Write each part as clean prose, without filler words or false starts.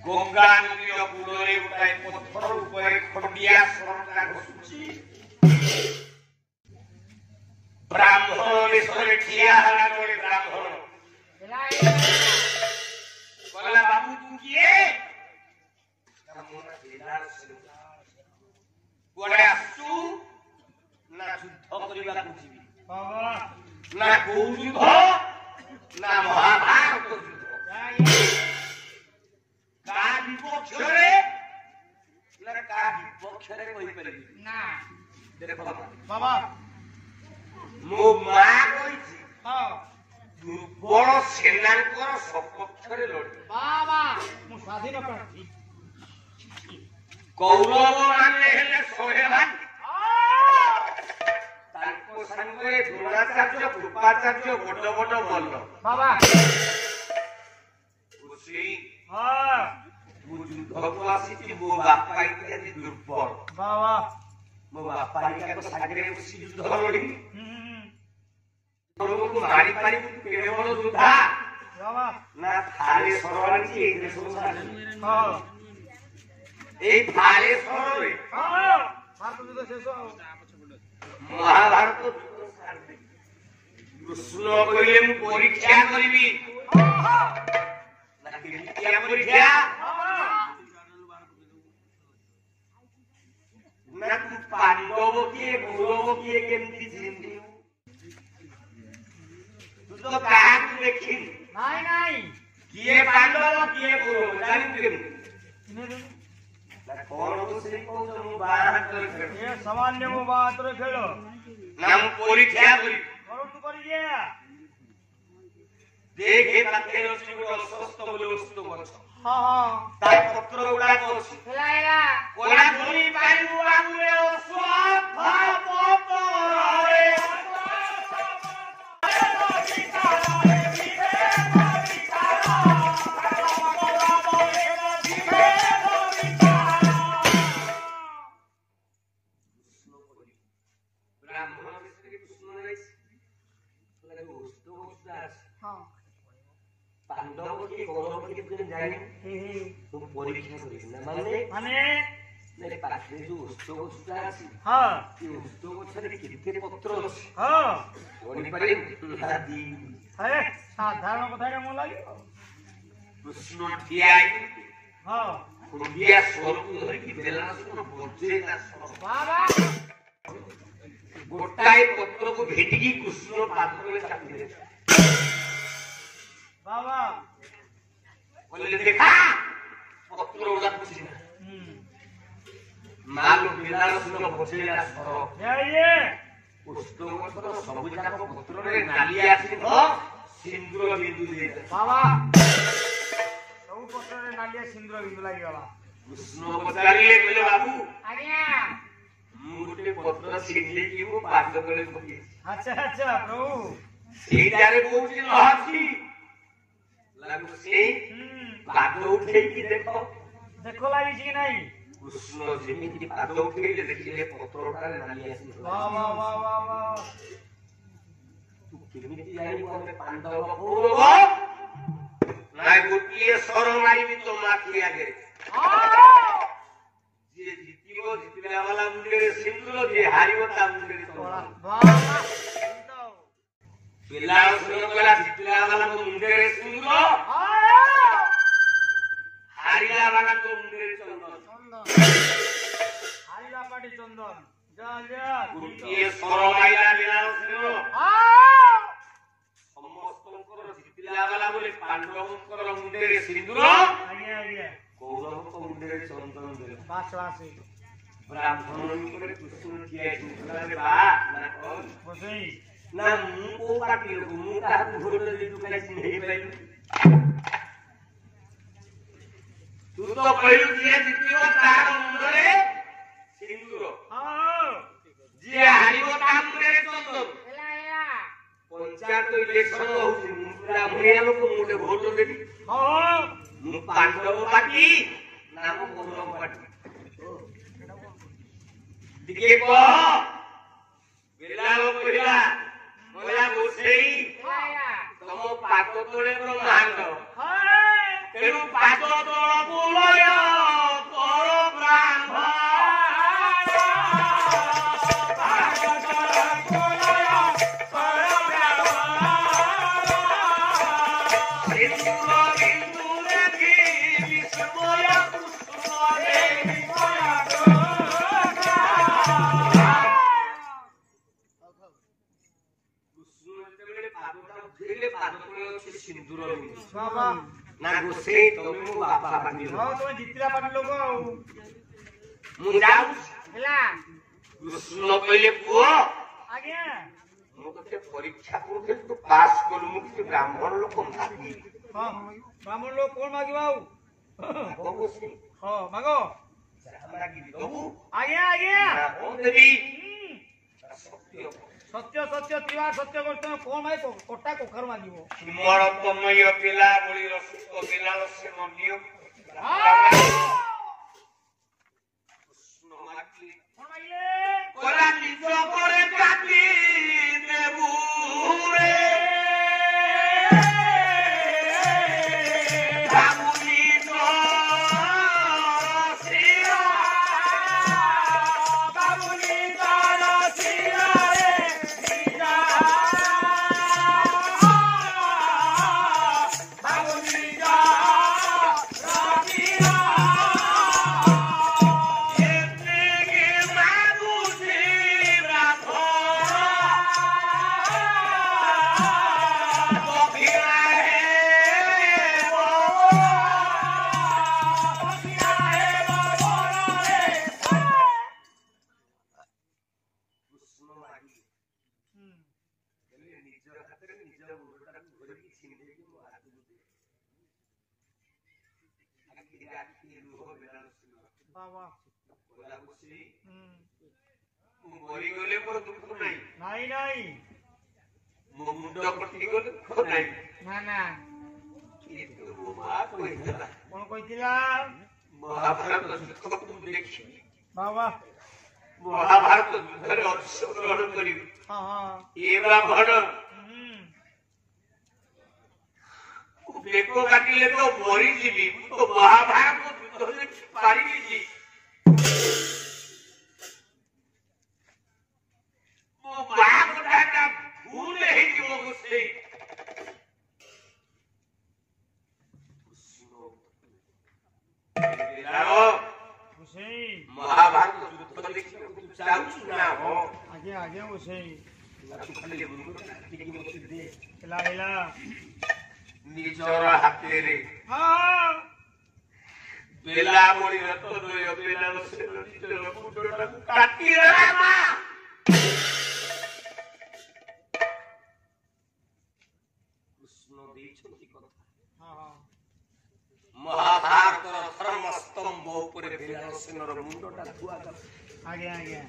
गंगा नदीर कूलरे गोटाए पत्थर उपरे खंडिया सरंटा घसुची ब्राह्मण बेशरे ठिया हला जड़े ब्राह्मण कहला बाबू तू किए कुआडे आसु ना युद्ध करबा कुजीबी ना गौ युद्ध ना महाभारत युद्ध का विपक्षरे ना का विपक्षरे कहि परिबी ना देखो बाबा मो मा कहिछि हां दुर्बल सेनांकर सपक्षरे लड़ बाबा मु स्वाधीन प्रार्थी कौरव माने हेले सोहेलान ताको संगे द्रोणाचार्य कृपाचार्य बड़ बड़ बल बाबा उसी हां मु युद्ध को आसी मो बापा इत्यादि दुर्बल बाबा मो बापा इका को सागरे उसी युद्ध लड़ी को मारी पारी केवल योद्धा बाबा ना थारे सरवानी एक संसार हां এই ভালে সরবে হ্যাঁ ভারত যুদ্ধ শেষ মহাভারত যুদ্ধ সারবে কৃষ্ণ কইলে মু পরীক্ষা করিবি না কেমিয়া পরীক্ষা না তু পাণ্ডব কি কৌরব কি কেমতি চিন্তি তু তো কাহাকু দেখি নাই নাই কিয়ে পাণ্ডব কিয়ে কৌরব জানি কেমতি कौन तो से कौन तो मुबारक कर ये सामान्य मुबारक रे खेलो नाम परीक्षा करी करो तू करी गया देखे ताके रसी को स्वस्थ बोले वस्तु बच हां हां तार पत्र उडा कोसी हेलाएला कोला धोनी पारी उडा गुले स्वाप भाप रे पांडव के कौरव के तुम जानी तुम परीक्षा करिस ना माने मेरे पास में जो उस्तो को सुता अछि हां ये उस्तो को छरे किते पत्र अछि हां ओनी परे नदी है साधारण कथा रे मन लागि कृष्ण ठियाई हां खुंडिया स्वरूप धरि की देला सुन बोझे ना बाबा गोटाए पत्र को भेटिकी कृष्ण पात्र में चापी दे बाबा बोले देखा पत्र उड़ा कुछ ना मालो बिलार सुनो बचेला सरो ये पुस्तो को सब जाक पत्र रे नाली आसी हो सिंदूर बिंदु दे बाबा सब पत्र रे नाली सिंदूर बिंदु लागि गला कृष्ण पचारिले बोले बाबू आज्ञा मुटे पत्र सिंदली की वो पाद गले पकी अच्छा अच्छा प्रभु सीधारे कोची लहसी लागु से पाद उठे की देखो देखो लागि जी नहीं कृष्ण जेमिति पाद उठे ले देखिले पत्रोटा नाली आसी वाह वाह वाह वाह वाह तू केमिति जाई कोने पांडव कौरव नाय गोटिए सर मारिबी तो माथि आगे जे जितिबो जितला वाला मुंडे सिंदूर जे हारिबो ता मुंडे वाह वाह पिला सुनो गला जितला वाला को मुंडे सिंदूर हारिला वाला को मुंडे चंदन हारिला पाटी चंदन जा जा गोटिए सर माइला बिना सुनो समस्तंकर जितला वाला बोले पांडवंकर मुंडे सिंदूर आज्ञा आज्ञा कौरव को मुंडे चंदन दे पास वासी ब्राह्मण को कृष्ण किए दूसरा रे बा ना कौन बसई ना मु को काटी मु का भोर दे तू कैसे नहीं पाइलु तू तो कहलु जे जितियो तार मुंडे सिंदूर हां जे हारिबो ता मुंडे चंदन एला एला पंचायत इलेक्शन होउची मुंडा भरिया लोक मुंडे भोट देबी हां मु पांडव पार्टी नाम कौरव पार्टी दिके को बिलालो पहिला बोला बोसेई तम पाद तोळे ब्रह्मांड हां तेनु पाद तोळ बोल କୃଷ୍ଣ ଯେତେବେଳେ ପାଦଟା ଉଠେଇଲେ ପାଦ ତଳେ ଅଛି ସିନ୍ଦୁର ବିନ୍ଦୁ। ବାବା ନା ଗୋସେଇ ତମେ ମୋ ବାପା ବାନ୍ଧିଲ। ହଁ ତମେ ଜିତିଲା ପାଟି ଲୋକ ଆଉ ମୁଁ ଯାଉଛି। ହେଲା କୃଷ୍ଣ କହିଲେ ପୁଅ ଆଜ୍ଞା ମୁଁ ତତେ ପରୀକ୍ଷା କରୁଥିଲି ତୁ ପାସ୍ କଲୁ ମୁଁ କିଛି ବ୍ରାହ୍ମଣ ଲୋକ ମାଗିବି। ହଁ ବ୍ରାହ୍ମଣ ଲୋକ କଣ ମାଗିବ ଆଉ ହଁ ମାଗ ଆଜ୍ଞା ଆଜ୍ଞା ସତ୍ୟ ସତ୍ୟ ଥିବା ସତ୍ୟ କରୁଛ କଣ ଭାଇ କଟା କଖାରୁ ମାଗିବ ତୁମର ତମୟ ପିଲା ବଳି ରସିକ ପିଲା ସେ ମନ୍ଦିର କୃଷ୍ଣ ମାଗିଲେ କଣ ମାଗିଲେ କଲା ନିଜ ପରେ କାଟି ଦେବୁ ରେ ମରିଗଲେ ମୋର ଦୁଃଖ ନାହିଁ ନାଇଁ ନାଇଁ ମୋ ମୁଣ୍ଡ କଟିଗଲେ ଦୁଃଖ ନାହିଁ ନା ନା କିନ୍ତୁ ମୋ ମା କହିଥିଲା କଣ କହିଥିଲା ମହାଭାରତ ଯୁଦ୍ଧକୁ ମୁଁ ଦେଖିବି ବାବା ମହାଭାରତ ଯୁଦ୍ଧରେ ଅଂଶଗ୍ରହଣ କରିବି ହଁ ହଁ ଏ ବ୍ରାହ୍ମଣ ବେକ କାଟିଲେ ତ ମରିଯିବି ମୁଁ ତ ମହାଭାରତ ଯୁଦ୍ଧ ଦେଖି ପାରିବି ମୋ ମା କଥାଟା ଭୁଲ ହେଇଯିବ ଗୋସେଇ ମହାଭାରତ ଯୁଦ୍ଧ ଦେଖିବାକୁ ଚାହୁଁଛୁ ନା ହଁ ଆଜ୍ଞା ଆଜ୍ଞା ଗୋସେଇ ହେଲା ହେଲା ନିଜର ହାତରେ ହଁ ବେଲା ମଣି ରଥ ଦୟ ବେଲା ନିଜର ମୁଣ୍ଡଟାକୁ କାଟିଦେଲା ମା କୃଷ୍ଣ ଦେଇଛନ୍ତି କଥା ମହାଭାରତର ଧର୍ମସ୍ତମ୍ଭ ଉପରେ ବେଲାସେନର ମୁଣ୍ଡଟା ଧୁଆଗଲା ଆଜ୍ଞା ଆଜ୍ଞା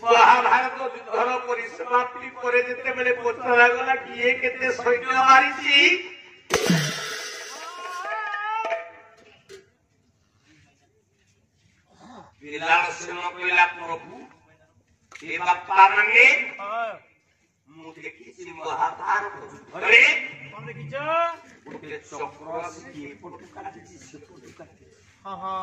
ମହାଭାରତ ଯୁଦ୍ଧର ପରିସମାପ୍ତି ପରେ ଯେତେବେଳେ ପଚରାଗଲା କିଏ କେତେ ସୈନ୍ୟ ମାରିଛି ବେଲାସେନ କହିଲା ପ୍ରଭୁ ଏ ବାପା ମାନେ ମୁଁ ଦେଖିଛି ମହାଭାରତ ଯୁଦ୍ଧରେ କଣ ଦେଖିଛ ଗୋଟେ ଚକ୍ର ଆସିକି ଏପଟୁ କାଟିଛି ସେପଟୁ କାଟିଛି ହଁ ହଁ